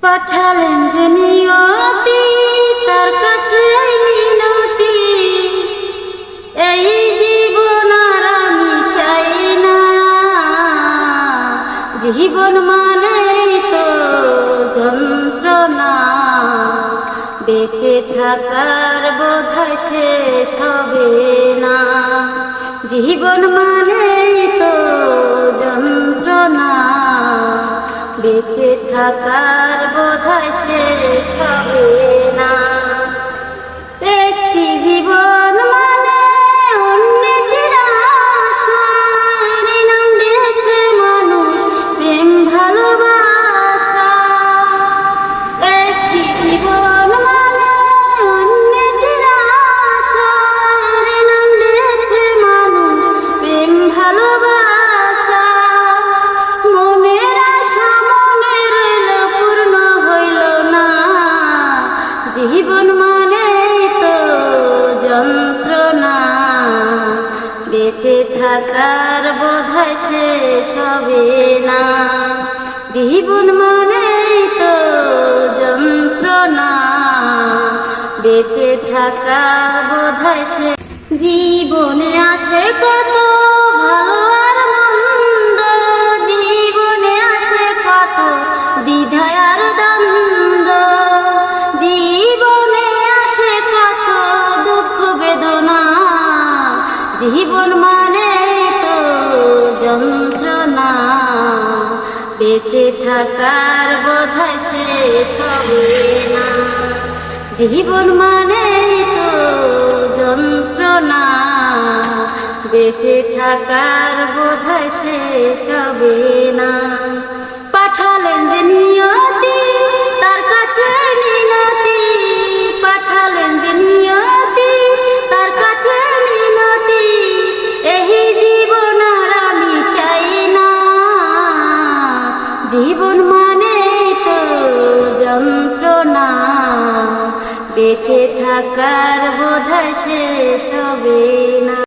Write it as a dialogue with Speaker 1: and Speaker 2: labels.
Speaker 1: পাঠালেন যে নিয়তি, তার কাছে মিনতি, এই জীবন আর আমি চাই না। জীবন মানে তো যন্ত্রণা, বেঁচে থাকার বোধহয় শেষ হবে না। জীবন মানে তো যন্ত্রণা, বেঁচে থাকার বোধহয় শেষ হবে না। একটি জীবন মানে অন্যটির আশায়, নাম দিয়েছে মানুষ প্রেম ভালোবাসা। একটি জীবন মানে অন্যটির আশায়, নাম দিয়েছে মানুষ প্রেম ভালোবাসা। মনের আশা মনের পূর্ণ হইল না। জীবন মানে তো যন্ত্রণা, বেঁচে থাকার বোধহয় শেষ হবে না। জীবন মানে তো যন্ত্রণা, বেঁচে থাকার বোধহয় শেষ। জীবনে আসে কত ভালো আর মন্দ, জীবনে আসে কত দ্বিধা আর দ্বন্দ্ব, জীবনে আসে কত দুঃখ বেদনা। জীবন মানে তো যন্ত্রণা, বেঁচে থাকার বোধহয় শেষ হবে না। জীবন মানে তো যন্ত্রণা, বেঁচে থাকার বোধহয় শেষ হবে না। পাঠালেন যে নিয়তি, তার কাছে মিনতি, পাঠালেন যে নিয়তি, তার কাছে মিনতি, এই জীবন আর আমি চাই না। জীবন মানে তো যন্ত্রণা, বেঁচে থাকার বোধহয় শেষ হবে না।